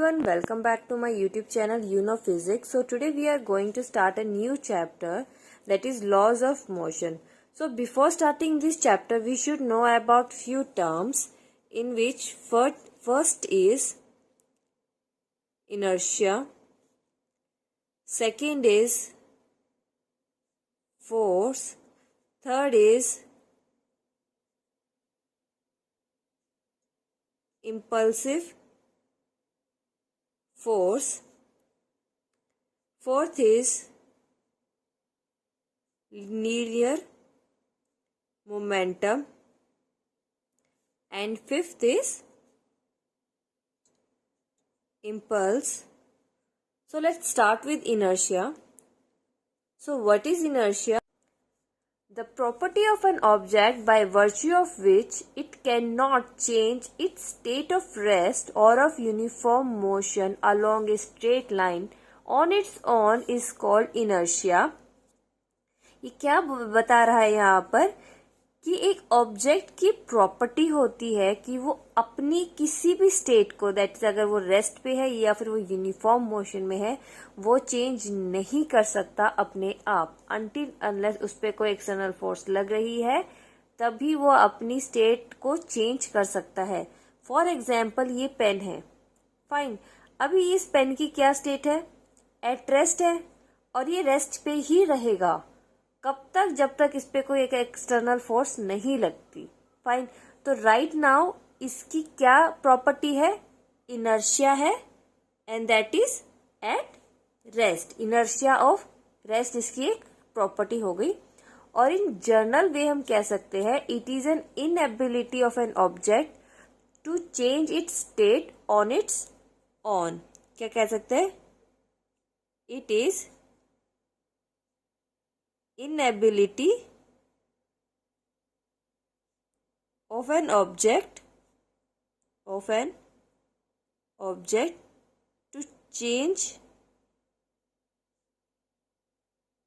everyone, welcome back to my YouTube channel You Know Physics. So today we are going to start a new chapter, that is laws of motion. So before starting this chapter we should know about few terms, in which first is inertia, second is force, third is impulsive force, fourth is linear momentum, and fifth is impulse. So let's start with inertia. So what is inertia? The property of an object by virtue of which it cannot change its state of rest or of uniform motion along a straight line on its own is called inertia. ये क्या बता रहा है यहाँ पर कि एक object की प्रॉपर्टी होती है कि वो अपनी किसी भी स्टेट को, दैट इज अगर वो रेस्ट पे है या फिर वो यूनिफॉर्म मोशन में है, वो चेंज नहीं कर सकता अपने आप, अनटिल अनलेस उस पर कोई एक्सटर्नल फोर्स लग रही है, तभी वो अपनी स्टेट को चेंज कर सकता है. फॉर एग्जाम्पल ये पेन है, फाइन. अभी इस पेन की क्या स्टेट है? एट रेस्ट है, और ये रेस्ट पे ही रहेगा. कब तक? जब तक इस पे कोई एक एक्सटर्नल फोर्स नहीं लगती. फाइन. तो राइट नाउ इसकी क्या प्रॉपर्टी है? इनर्शिया है, and that is at rest. Inertia of rest इसकी एक प्रॉपर्टी हो गई. और इन जनरल वे हम कह सकते हैं it is an inability of an object to change its state on its on. क्या कह सकते हैं? It is inability of an object to change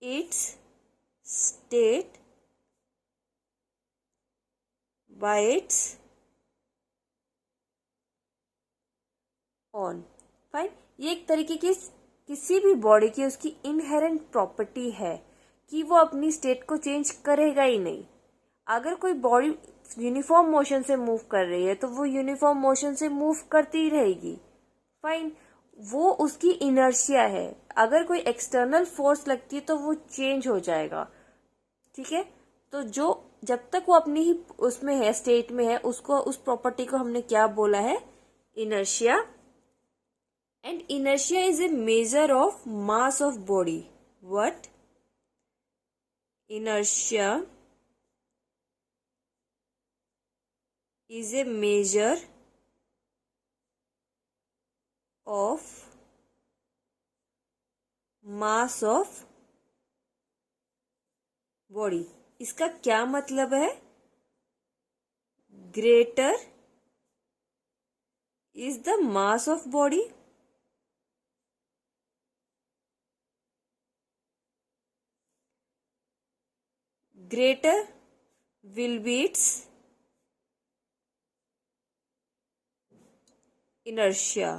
its state by its own. Fine. ये एक तरीके की किसी भी बॉडी की उसकी इनहेरेंट प्रॉपर्टी है कि वो अपनी स्टेट को चेंज करेगा ही नहीं. अगर कोई बॉडी यूनिफॉर्म मोशन से मूव कर रही है तो वो यूनिफॉर्म मोशन से मूव करती ही रहेगी. फाइन. वो उसकी इनर्शिया है. अगर कोई एक्सटर्नल फोर्स लगती है तो वो चेंज हो जाएगा. ठीक है. तो जो जब तक वो अपनी ही उसमें है, स्टेट में है, उसको, उस प्रॉपर्टी को हमने क्या बोला है? Inertia. And inertia is a measure of mass of body. What? Inertia is a measure of mass of body. इसका क्या मतलब है? Greater is the mass of body, greater will be its inertia.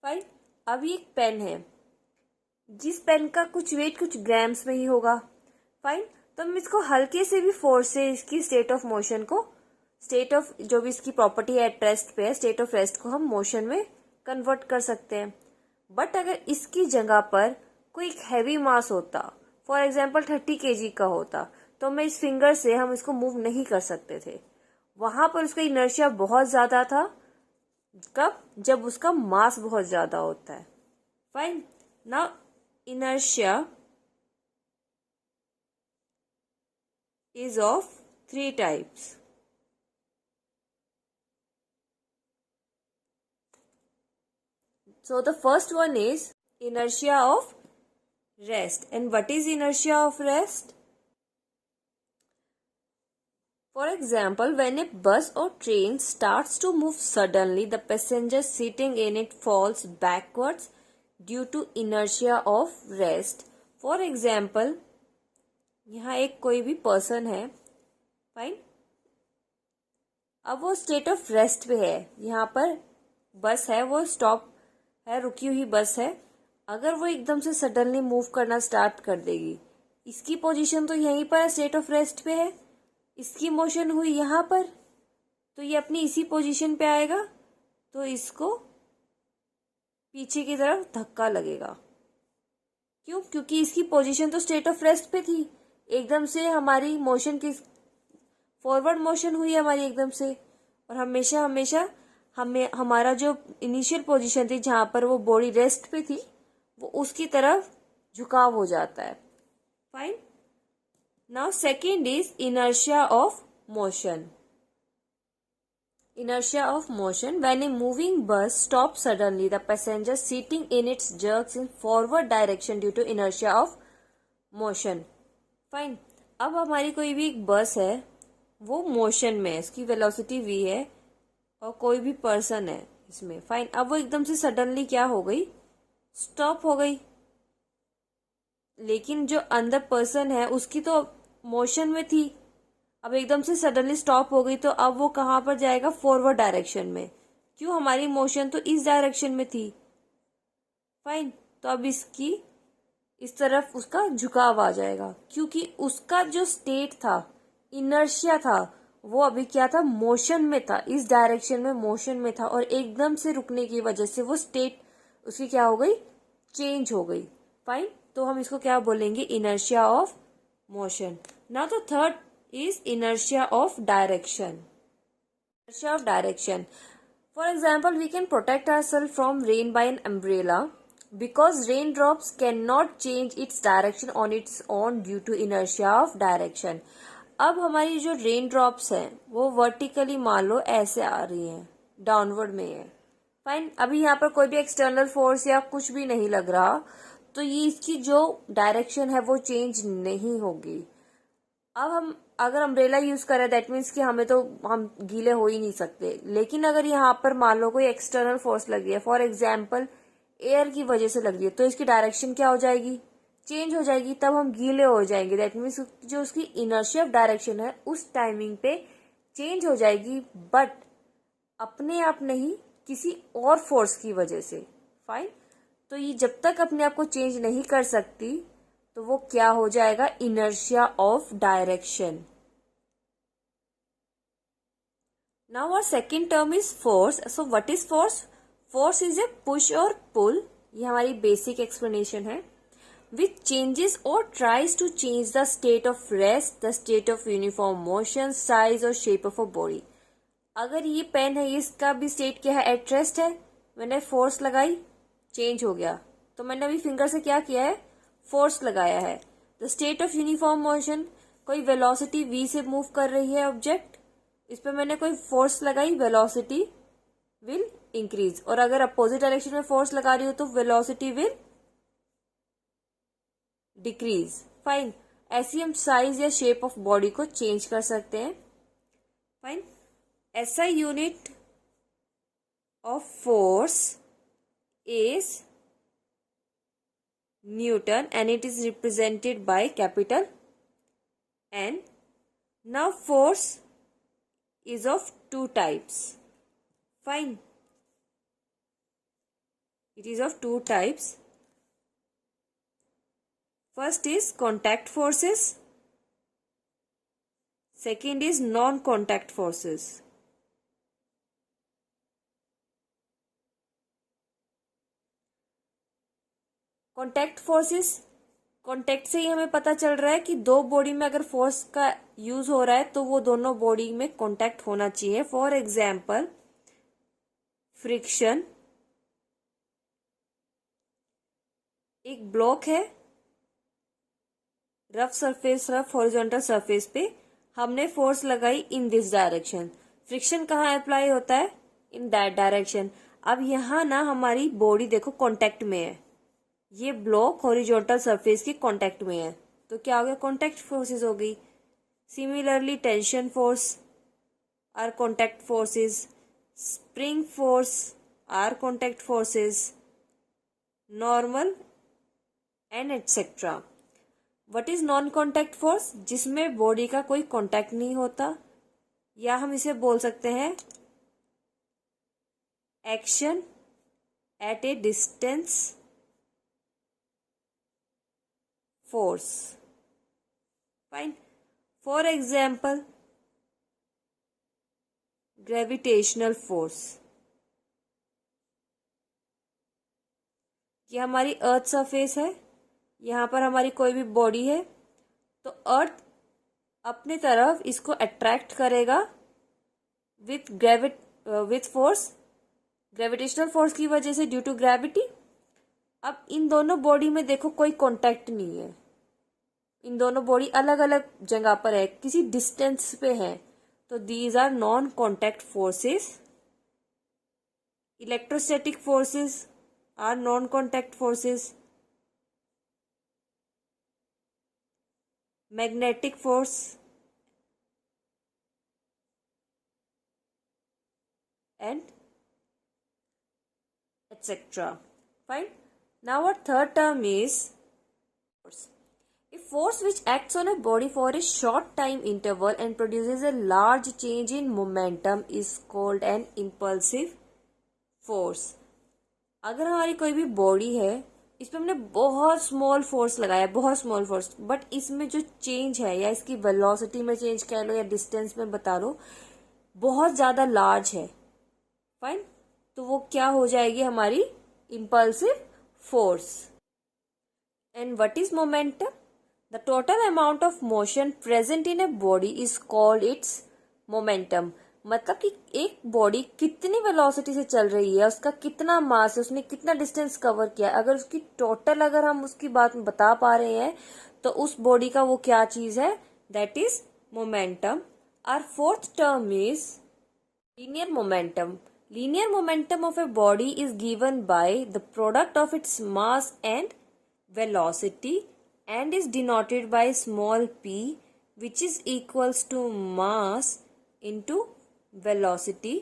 Fine. अभी एक pen है, जिस pen का कुछ वेट कुछ ग्राम्स में ही होगा. फाइन. तो हम इसको हल्के से भी फोर्स से इसकी स्टेट ऑफ मोशन को, स्टेट ऑफ जो भी इसकी प्रॉपर्टी है एट रेस्ट पे है, स्टेट ऑफ रेस्ट को हम मोशन में कन्वर्ट कर सकते हैं. बट अगर इसकी जगह पर कोई एक हैवी मास होता, फॉर एग्जाम्पल 30 kg का होता, तो मैं इस फिंगर से हम इसको मूव नहीं कर सकते थे. वहां पर उसका इनर्शिया बहुत ज्यादा था. कब? जब उसका मास बहुत ज्यादा होता है. Fine. Now inertia is of 3 types. So the first one is inertia of rest. And what is inertia of rest? For example, when a bus or train starts to move suddenly, the passenger sitting in it falls backwards due to inertia of rest. For example, यहाँ एक कोई भी person है, fine. अब वो state of rest पे है. यहाँ पर बस है वो स्टॉप है, रुकी हुई बस है, अगर वो एकदम से सडनली मूव करना स्टार्ट कर देगी, इसकी पोजीशन तो यहीं पर है, स्टेट ऑफ रेस्ट पे है, इसकी मोशन हुई यहाँ पर, तो ये अपनी इसी पोजीशन पे आएगा, तो इसको पीछे की तरफ धक्का लगेगा। क्यों? क्योंकि इसकी पोजीशन तो स्टेट ऑफ रेस्ट पे थी, एकदम से हमारी मोशन की फॉरवर्ड मोशन हुई हमारी एकदम से, और हमेशा हमेशा हमें हमारा जो इनिशियल पोजीशन थी जहां पर वो बॉडी रेस्ट पे थी, वो उसकी तरफ झुकाव हो जाता है। Fine. Now second is inertia of motion. Inertia of motion. When a moving bus stops suddenly, the passenger sitting in it jerks in forward direction due to inertia of motion. Fine. अब हमारी कोई भी एक बस है, वो motion में है, इसकी वेलोसिटी v है, और कोई भी पर्सन है इसमें। फाइन। अब वो एकदम से सडनली क्या हो गई? स्टॉप हो गई। लेकिन जो अंदर पर्सन है उसकी तो मोशन में थी, अब एकदम से सडनली स्टॉप हो गई, तो अब वो कहाँ पर जाएगा? फॉरवर्ड डायरेक्शन में। क्यों? हमारी मोशन तो इस डायरेक्शन में थी। फाइन। तो अब इसकी इस तरफ उसका झुकाव आ जाएगा, क्योंकि उसका जो स्टेट था, इनर्शिया था, वो अभी क्या था? मोशन में था, इस डायरेक्शन में मोशन में था, और एकदम से रुकने की वजह से वो स्टेट उसकी क्या हो गई? चेंज हो गई। फाइन। तो हम इसको क्या बोलेंगे? Inertia of motion. Now the third is inertia of direction. Inertia of direction. For example, we can protect ourselves from rain by an umbrella because raindrops cannot change its direction on its own due to inertia of direction. अब हमारी जो rain drops हैं वो vertically मान लो ऐसे आ रही हैं, downward में है। फाइन। अभी यहाँ पर कोई भी एक्सटर्नल फोर्स या कुछ भी नहीं लग रहा, तो ये इसकी जो डायरेक्शन है वो चेंज नहीं होगी। अब हम अगर अम्ब्रेला यूज करें, दैट मीन्स कि हम गीले हो ही नहीं सकते। लेकिन अगर यहाँ पर मान लो कोई एक्सटर्नल फोर्स लगी है, फॉर एग्जाम्पल एयर की वजह से लग रही है, तो इसकी डायरेक्शन क्या हो जाएगी? चेंज हो जाएगी, तब हम गीले हो जाएंगे। दैट मीन्स जो उसकी इनर्शिया ऑफ डायरेक्शन है उस टाइमिंग पे चेंज हो जाएगी, बट अपने आप नहीं, किसी और फोर्स की वजह से। फाइन। तो ये जब तक अपने आप को चेंज नहीं कर सकती, तो वो क्या हो जाएगा? Inertia of direction. Now our second term is force. So what is force? Force is a push और पुल, ये हमारी बेसिक एक्सप्लेनेशन है, विच चेंजेस और tries to change the state of rest, the state of uniform motion, size और shape of a body. अगर ये pen है, इसका भी स्टेट क्या है? एट रेस्ट है। मैंने फोर्स लगाई, चेंज हो गया, तो मैंने अभी फिंगर से क्या किया है? फोर्स लगाया है। The state of uniform motion, कोई वेलोसिटी v से मूव कर रही है ऑब्जेक्ट, इस पर मैंने कोई फोर्स लगाई, वेलोसिटी विल इंक्रीज। और अगर अपोजिट डायरेक्शन में फोर्स लगा रही हो तो वेलोसिटी विल डिक्रीज। फाइन। ऐसी हम साइज या शेप ऑफ बॉडी को चेंज कर सकते हैं। Fine. SI unit of force is Newton and it is represented by capital N. Now force is of two types. Fine. It is of two types. First is contact forces. Second is non-contact forces. Contact forces, contact से ही हमें पता चल रहा है कि दो body में अगर फोर्स का यूज हो रहा है तो वो दोनों बॉडी में कॉन्टैक्ट होना चाहिए। फॉर एग्जाम्पल फ्रिक्शन, एक ब्लॉक है, rough surface, rough horizontal surface पे हमने फोर्स लगाई इन दिस डायरेक्शन, फ्रिक्शन कहाँ अप्लाई होता है? In that direction. अब यहाँ ना हमारी बॉडी देखो कॉन्टैक्ट में है, ये ब्लॉक हॉरिजॉन्टल सरफेस की कांटेक्ट में है, तो क्या हो गया? कांटेक्ट फोर्सेस हो गई। Similarly tension force are contact forces, spring force are contact forces, normal and etcetera. What is non contact force? जिसमें बॉडी का कोई कांटेक्ट नहीं होता, या हम इसे बोल सकते हैं action at a distance force. Fine. For example, gravitational force. ये हमारी अर्थ सरफेस है, यहाँ पर हमारी कोई भी बॉडी है, तो अर्थ अपनी तरफ इसको अट्रैक्ट करेगा विथ फोर्स, ग्रेविटेशनल फोर्स की वजह से, ड्यू टू ग्रेविटी। अब इन दोनों बॉडी में देखो कोई कांटेक्ट नहीं है, इन दोनों बॉडी अलग अलग जगह पर है, किसी डिस्टेंस पे है, तो these are non contact forces. Electrostatic forces are non contact forces. Magnetic force and etc. Fine. Now our third term is force. A force which acts on a body for a short time interval and produces a large change in momentum is called an impulsive force. अगर हमारी कोई भी body है, इस पर हमने बहुत small force लगाया, बहुत स्मॉल फोर्स, बट इसमें जो चेंज है, या इसकी वेलोसिटी में चेंज कह लो या डिस्टेंस में बता लो, बहुत ज़्यादा लार्ज है। फाइन, तो वो क्या हो जाएगी हमारी impulsive force. And what is momentum? The total amount of motion present in a body is called its momentum. मतलब कि एक बॉडी कितनी वेलोसिटी से चल रही है, उसका कितना मास है, उसने कितना डिस्टेंस कवर किया, अगर उसकी टोटल अगर हम उसकी बात बता पा रहे हैं तो उस बॉडी का वो क्या चीज है, that is momentum. Our fourth term is linear momentum. Linear momentum of a body is given by the product of its mass and velocity and is denoted by small p, which is equals to mass into velocity.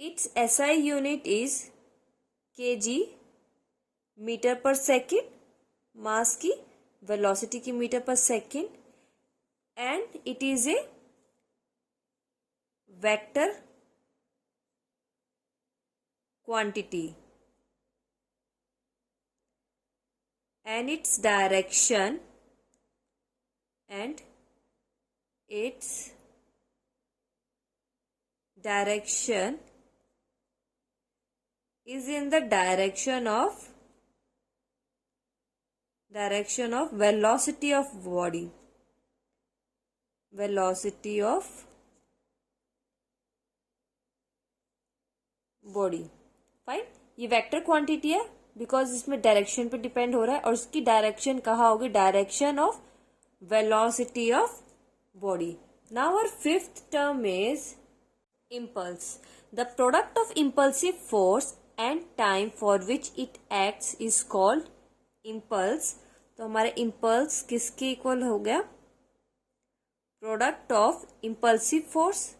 Its SI unit is kg meter per second, mass की velocity की meter per second, and it is a vector quantity and its direction is in the direction of velocity of body, velocity of body. Fine, ये vector quantity है because इसमें direction पे depend हो रहा है, और उसकी डायरेक्शन कहाँ होगी, direction of velocity of body. Now our fifth term is impulse. The product of impulsive force and time for which it acts is called impulse. तो हमारे इम्पल्स किसके इक्वल हो गया, product of impulsive force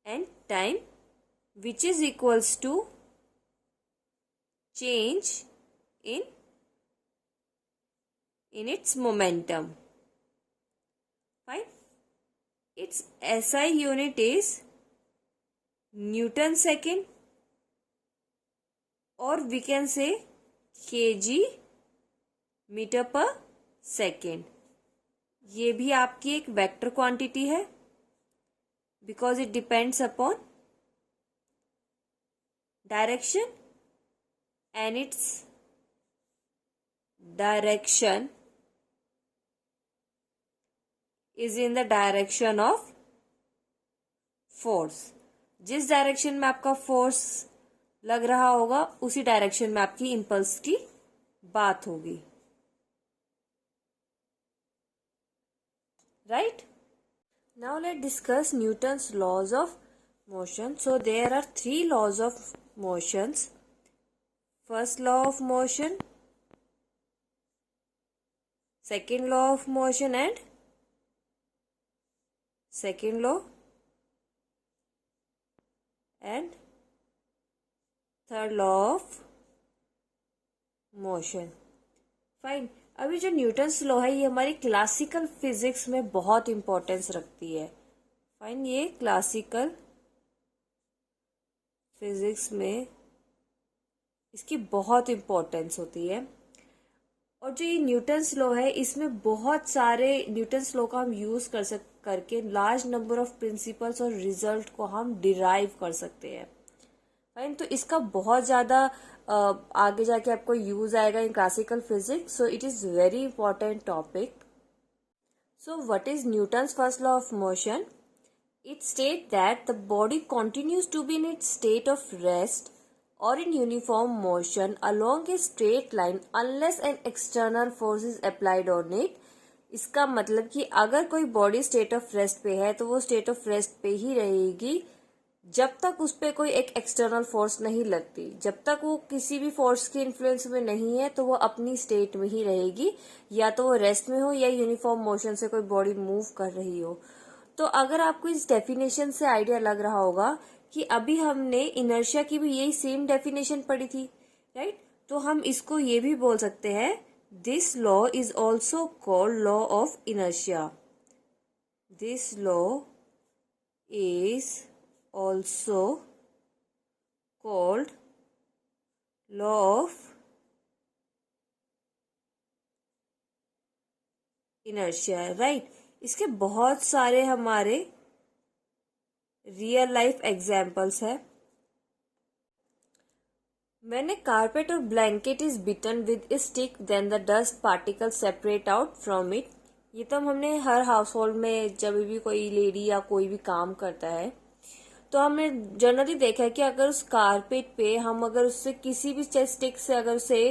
and time, which is equals to change in its momentum. Fine. Its SI unit is Newton second, or we can say kg meter per second. ये भी आपकी एक vector quantity है because it depends upon direction, and its direction is in the direction of force. जिस direction में आपका force लग रहा होगा उसी डायरेक्शन में आपकी इम्पल्स की बात होगी. Right? Now let's discuss Newton's laws of motion. So there are three laws of motions. First law of motion, second law of motion, and second law, and third law of motion. Fine. अभी जो Newton's law है ये हमारी classical physics में बहुत importance रखती है. Fine, ये क्लासिकल फिजिक्स में इसकी बहुत इम्पोर्टेंस होती है। और जो ये न्यूटन्स लॉ है, इसमें बहुत सारे न्यूटन्स लॉ का हम यूज करके लार्ज नंबर ऑफ प्रिंसिपल्स और रिजल्ट को हम डिराइव कर सकते हैं। फाइन, तो इसका बहुत ज्यादा आगे जाके आपको यूज आएगा in classical physics, so it is very important topic. So what is Newton's first law of motion? It states that the body continues to be in its state of rest or in uniform motion along a straight line unless an external force is applied on it. इसका मतलब कि अगर कोई body state of rest पे है तो वो state of rest पे ही रहेगी जब तक उस पर कोई एक एक्सटर्नल फोर्स नहीं लगती। जब तक वो किसी भी फोर्स के इन्फ्लुएंस में नहीं है तो वो अपनी स्टेट में ही रहेगी, या तो वो रेस्ट में हो या यूनिफॉर्म मोशन से कोई बॉडी मूव कर रही हो। तो अगर आपको इस डेफिनेशन से आइडिया लग रहा होगा कि अभी हमने इनर्शिया की भी यही सेम डेफिनेशन पढ़ी थी, राइट? तो हम इसको ये भी बोल सकते हैं, this law is also called law of inertia. This law is also called law of inertia, right? इसके बहुत सारे हमारे रियल लाइफ एग्जाम्पल्स है। When a carpet or blanket is beaten with a stick, then the dust particles separate out from it. ये तो हमने हर house hold में जब भी कोई लेडी या कोई भी काम करता है तो हमने जनरली देखा है कि अगर उस कारपेट पे हम अगर उससे किसी भी स्टिक से अगर उसे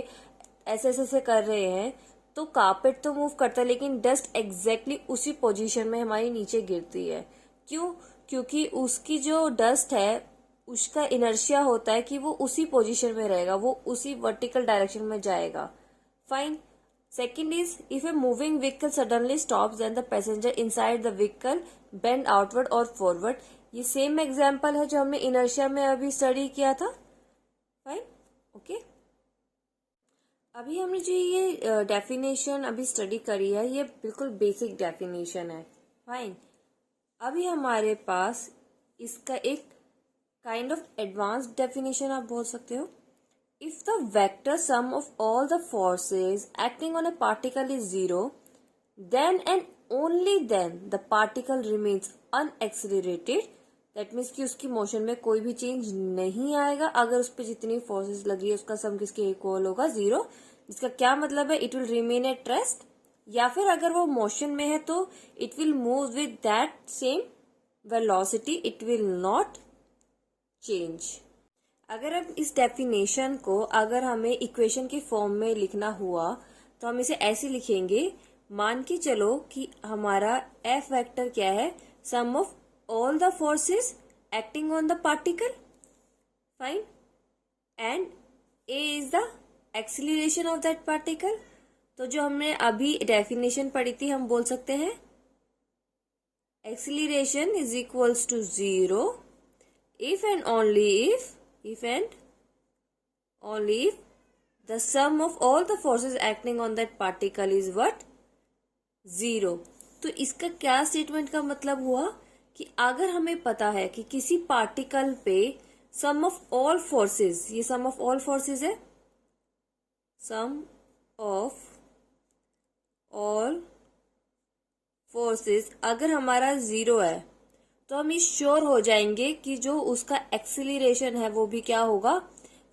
ऐसे ऐसे कर रहे हैं तो कारपेट तो मूव करता है, लेकिन डस्ट एग्जैक्टली उसी पोजीशन में हमारी नीचे गिरती है। क्यों? क्योंकि उसकी जो डस्ट है उसका इनर्शिया होता है कि वो उसी पोजीशन में रहेगा, वो उसी वर्टिकल डायरेक्शन में जाएगा। Fine. Second is, if a moving vehicle suddenly stops then the passenger inside the vehicle bend outward और फॉरवर्ड। ये सेम एग्जाम्पल है जो हमने इनर्शिया में अभी स्टडी किया था। Fine, okay. अभी हमने जो ये डेफिनेशन अभी स्टडी करी है ये बिल्कुल बेसिक डेफिनेशन है। फाइन। अभी हमारे पास इसका एक काइंड ऑफ एडवांस्ड डेफिनेशन आप बोल सकते हो। If the vector sum of all the forces acting on a particle is zero, then and only then the particle remains unaccelerated. That means कि उसकी मोशन में कोई भी चेंज नहीं आएगा अगर उस पर जितनी फोर्सेज लगी है उसका सम किसके इक्वल होगा, जीरो। जिसका क्या मतलब है, it will remain at rest, या फिर अगर वो मोशन में है तो it will move with that same velocity, it will not change. अगर अब इस डेफिनेशन को अगर हमें इक्वेशन की फॉर्म में लिखना हुआ तो हम इसे ऐसे लिखेंगे, मान के चलो कि हमारा एफ वेक्टर क्या है, sum of all the forces acting on the particle, fine, and a is the acceleration of that particle. तो जो हमने अभी डेफिनेशन पढ़ी थी हम बोल सकते हैं acceleration is equals to zero if and only if the sum of all the forces acting on that particle is what, zero। तो इसका क्या स्टेटमेंट का मतलब हुआ कि अगर हमें पता है कि किसी पार्टिकल पे सम ऑफ ऑल फोर्सेस, ये सम ऑफ ऑल फोर्सेस है, सम ऑफ ऑल फोर्सेस अगर हमारा जीरो है तो हम इस श्योर हो जाएंगे कि जो उसका एक्सीलरेशन है वो भी क्या होगा,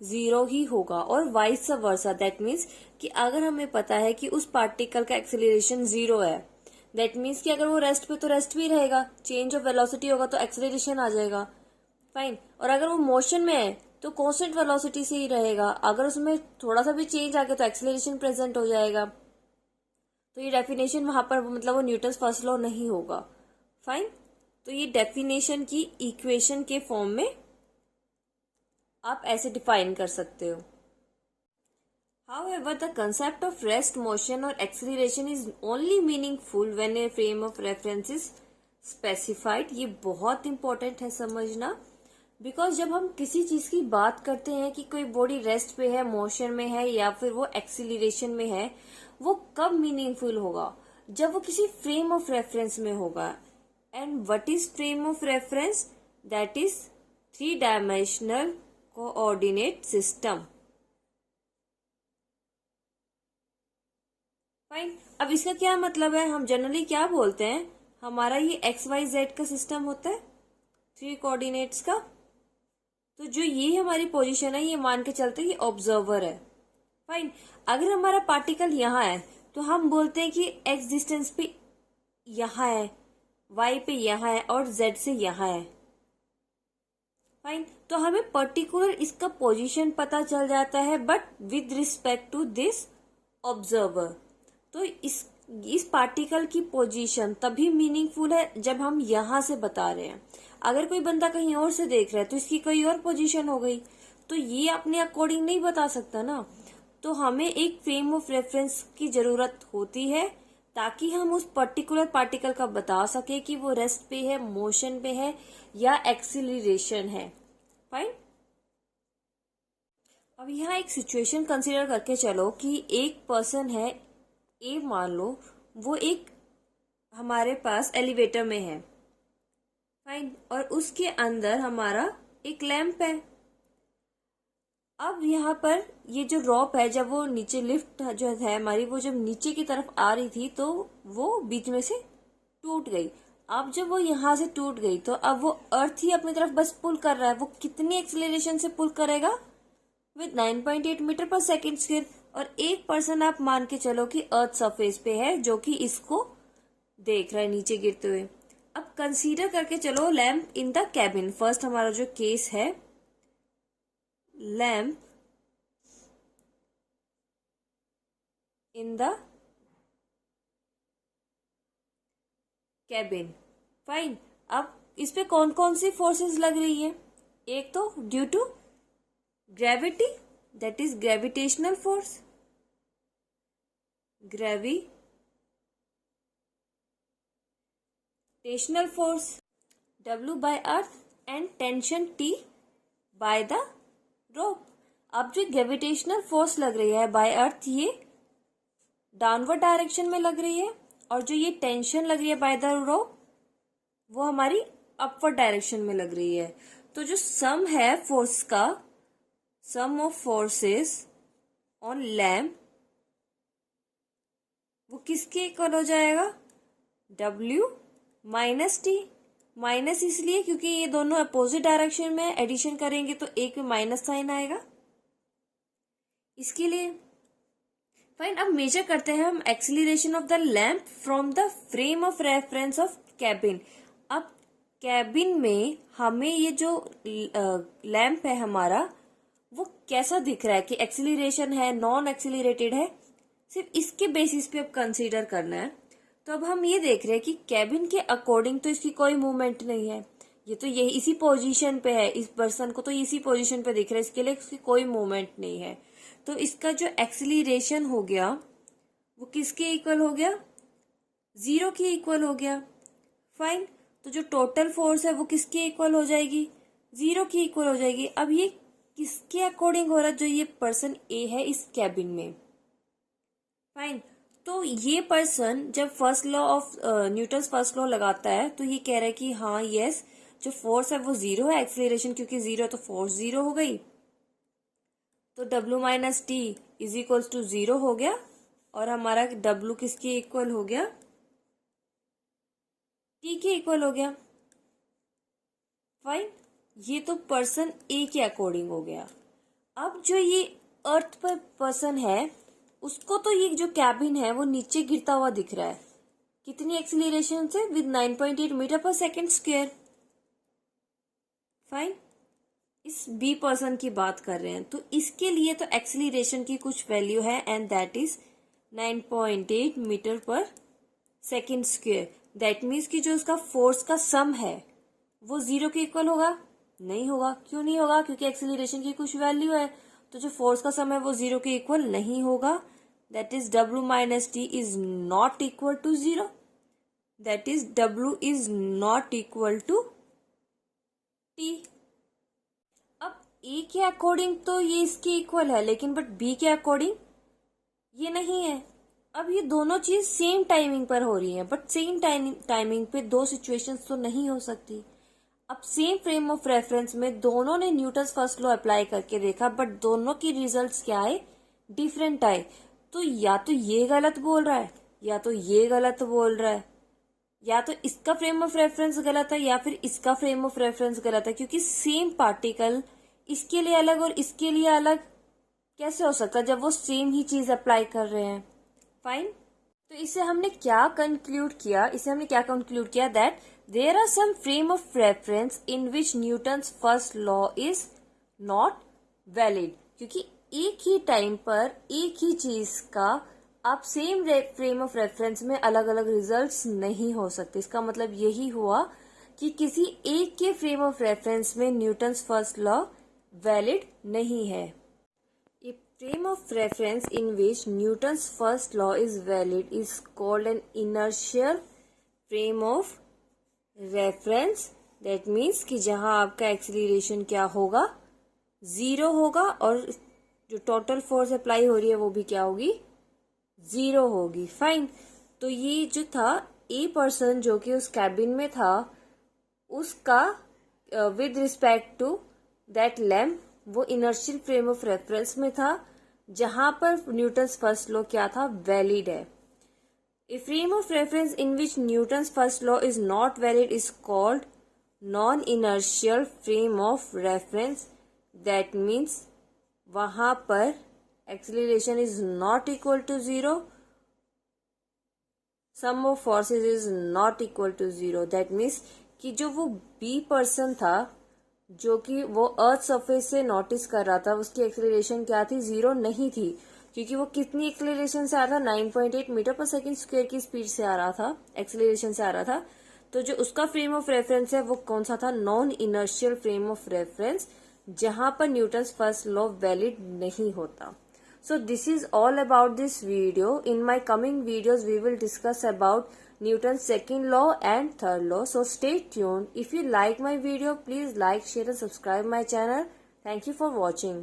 जीरो ही होगा। और वाइस वर्सा, दैट मीन्स कि अगर हमें पता है कि उस पार्टिकल का एक्सीलरेशन जीरो है, दैट मीन्स कि अगर वो रेस्ट पे तो रेस्ट भी रहेगा, चेंज ऑफ वेलोसिटी होगा तो एक्सीलरेशन आ जाएगा। फाइन। और अगर वो मोशन में है तो कांस्टेंट वेलोसिटी से ही रहेगा, अगर उसमें थोड़ा सा भी चेंज आ गया तो एक्सीलरेशन प्रेजेंट हो जाएगा। तो ये डेफिनेशन वहां पर मतलब वो न्यूटन्स फर्स्ट लॉ नहीं होगा। फाइन। तो ये डेफिनेशन की इक्वेशन के फॉर्म में आप ऐसे डिफाइन कर सकते हो। However, the concept of rest, motion or acceleration is only meaningful when a frame of reference is specified। ये बहुत इंपॉर्टेंट है समझना, बिकॉज जब हम किसी चीज की बात करते हैं कि कोई बॉडी रेस्ट पे है, मोशन में है या फिर वो एक्सीलरेशन में है, वो कब मीनिंगफुल होगा, जब वो किसी फ्रेम ऑफ रेफरेंस में होगा। And what is frame of reference? That is three-dimensional coordinate system. Fine. अब इसका क्या मतलब है? हम जनरली क्या बोलते हैं, हमारा ये XYZ का सिस्टम होता है, थ्री कोऑर्डिनेट्स का. तो जो ये हमारी पोजीशन है, ये मान के चलते हैं ये ऑब्जर्वर है. फाइन. अगर हमारा पार्टिकल यहाँ है तो हम बोलते हैं कि x डिस्टेंस पे यहाँ है, y पे यहाँ है और z से यहाँ है. फाइन. तो हमें पर्टिकुलर इसका पोजीशन पता चल जाता है, but with respect to this observer. तो इस पार्टिकल की पोजीशन तभी मीनिंगफुल है जब हम यहाँ से बता रहे हैं. अगर कोई बंदा कहीं और से देख रहा है तो इसकी कोई और पोजीशन हो गई, तो ये अपने अकॉर्डिंग नहीं बता सकता ना. तो हमें एक फ्रेम ऑफ रेफरेंस की जरूरत होती है ताकि हम उस पर्टिकुलर पार्टिकल का बता सके कि वो रेस्ट पे है, मोशन पे है या एक्सीलरेशन है. फाइन. अब यहाँ एक सिचुएशन कंसीडर करके चलो कि एक पर्सन है ए, मान लो वो एक हमारे पास एलिवेटर में है. फाइन. और उसके अंदर हमारा एक लैंप है. अब यहाँ पर ये जो रॉप है, जब वो नीचे लिफ्ट जो है हमारी, वो जब नीचे की तरफ आ रही थी तो वो बीच में से टूट गई. अब जब वो यहाँ से टूट गई तो अब वो अर्थ ही अपनी तरफ बस पुल कर रहा है. वो कितनी एक्सीलरेशन से पुल करेगा? विद 9.8 मीटर पर सेकेंड स्क्वायर. और एक पर्सन आप मान के चलो कि अर्थ सरफेस पे है जो कि इसको देख रहा है नीचे गिरते हुए. अब कंसीडर करके चलो lamp in the cabin. First हमारा जो केस है, lamp in the cabin. Fine. अब इस पे कौन कौन सी फोर्सेस लग रही है? एक तो due to gravity, that is gravitational force, gravitational force W by earth and tension T by the rope. अब जो ग्रेविटेशनल फोर्स लग रही है बाय अर्थ, ये डाउनवर्ड डायरेक्शन में लग रही है, और जो ये टेंशन लग रही है बाय द रोप, वो हमारी अपवर्ड डायरेक्शन में लग रही है. तो जो सम है फोर्स का, सम ऑफ फोर्सेस ऑन लैंप, वो किसके इक्वल हो जाएगा? W minus T. माइनस इसलिए क्योंकि ये दोनों अपोजिट डायरेक्शन में एडिशन करेंगे तो एक में माइनस साइन आएगा, इसके लिए. फाइन. अब मेजर करते हैं हम acceleration of the lamp from the frame of reference of cabin. अब कैबिन में हमें ये जो लैंप है हमारा, वो कैसा दिख रहा है, कि एक्सीलरेशन है, नॉन एक्सीलरेटेड है, सिर्फ इसके बेसिस पे अब कंसीडर करना है. तो अब हम ये देख रहे हैं कि कैबिन के अकॉर्डिंग तो इसकी कोई मूवमेंट नहीं है. ये तो यही इसी पोजीशन पे है, इस पर्सन को तो इसी पोजीशन पे दिख रहा है, इसके लिए इसकी कोई मूवमेंट नहीं है. तो इसका जो एक्सीलरेशन हो गया वो किसके इक्वल हो गया? 0 के इक्वल हो गया. फाइन. तो जो टोटल फोर्स है वो किसके इक्वल हो जाएगी? 0 की इक्वल हो जाएगी. अब ये किसके अकॉर्डिंग हो रहा है? जो ये पर्सन ए है इस कैबिन में. फाइन. तो ये पर्सन जब first law of Newton first law लगाता है तो ये कह रहा है कि हाँ यस, जो फोर्स है वो 0 है, एक्सीलरेशन क्योंकि 0 है तो फोर्स 0 हो गई. तो W minus T is equals to 0 हो गया, और हमारा W किसके इक्वल हो गया? T के इक्वल हो गया. फाइन. ये तो पर्सन ए के अकॉर्डिंग हो गया. अब जो ये अर्थ पर पर्सन है, उसको तो ये जो कैबिन है वो नीचे गिरता हुआ दिख रहा है. कितनी एक्सीलरेशन से? विद 9.8 मीटर पर सेकेंड स्क्वायर. फाइन. इस बी पर्सन की बात कर रहे हैं, तो इसके लिए तो एक्सीलरेशन की कुछ वैल्यू है, एंड दैट इज 9.8 मीटर पर सेकेंड स्क्वायर. दैट मीन्स कि जो उसका फोर्स का सम है वो 0 के इक्वल होगा? नहीं होगा. क्यों नहीं होगा? क्योंकि एक्सीलरेशन की कुछ वैल्यू है, तो जो फोर्स का सम है वो 0 के इक्वल नहीं होगा. That is W minus T is not equal to 0. That is W is not equal to T. अब A के अकॉर्डिंग तो ये इसके इक्वल है, लेकिन बट B के अकॉर्डिंग ये नहीं है. अब ये दोनों चीज सेम टाइमिंग पर हो रही है, बट सेम टाइमिंग पे दो सिचुएशंस तो नहीं हो सकती। अब सेम फ्रेम ऑफ रेफरेंस में दोनों ने न्यूटन्स फर्स्ट लॉ अप्लाई करके देखा, बट दोनों की रिजल्ट्स क्या आए, डिफरेंट आए। तो या तो ये गलत बोल रहा है, या तो ये गलत बोल रहा है, या तो इसका फ्रेम ऑफ रेफरेंस गलत है या फिर इसका फ्रेम ऑफ रेफरेंस गलत है, क्योंकि सेम पार्टिकल इसके लिए अलग और इसके लिए अलग कैसे हो सकता है जब वो सेम ही चीज अप्लाई कर रहे हैं। फाइन। तो इसे हमने क्या कंक्लूड किया, that there are some frame of reference in which Newton's first law is not valid, क्योंकि एक ही टाइम पर एक ही चीज का आप सेम फ्रेम ऑफ रेफरेंस में अलग अलग रिजल्ट्स नहीं हो सकते। इसका मतलब यही हुआ कि किसी एक के फ्रेम ऑफ रेफरेंस में न्यूटन्स फर्स्ट लॉ वैलिड नहीं है। A frame of reference in which Newton's first law is valid is called an inertial frame of reference. That means कि जहां आपका एक्सीलरेशन क्या होगा, जीरो होगा, और जो टोटल फोर्स अप्लाई हो रही है वो भी क्या होगी, जीरो होगी। फाइन। तो ये जो था ए पर्सन जो कि उस कैबिन में था, उसका with respect to that lamp वो इनर्शियल फ्रेम ऑफ रेफरेंस में था, जहां पर न्यूटन्स फर्स्ट लॉ क्या था, वैलिड है। A frame of reference in which Newton's first law is not valid is called non inertial frame of reference. That means वहां पर acceleration is not equal to zero, sum of forces is not equal to zero. That means कि जो वो B person था जो कि वो earth surface से नोटिस कर रहा था, उसकी एक्सेलरेशन क्या थी, जीरो नहीं थी, क्योंकि वो कितनी एक्सेलरेशन से आ रहा था, 9.8 मीटर पर सेकंड स्क्वायर की स्पीड से आ रहा था, एक्सेलरेशन से आ रहा था। तो जो उसका फ्रेम ऑफ रेफरेंस है वो कौन सा था, non inertial frame of reference, जहां पर न्यूटन्स फर्स्ट लॉ वैलिड नहीं होता। So this is all about this video. In my coming videos we will discuss about Newton's second law and third law. So stay tuned. If you like my video, please like, share and subscribe my channel. Thank you for watching.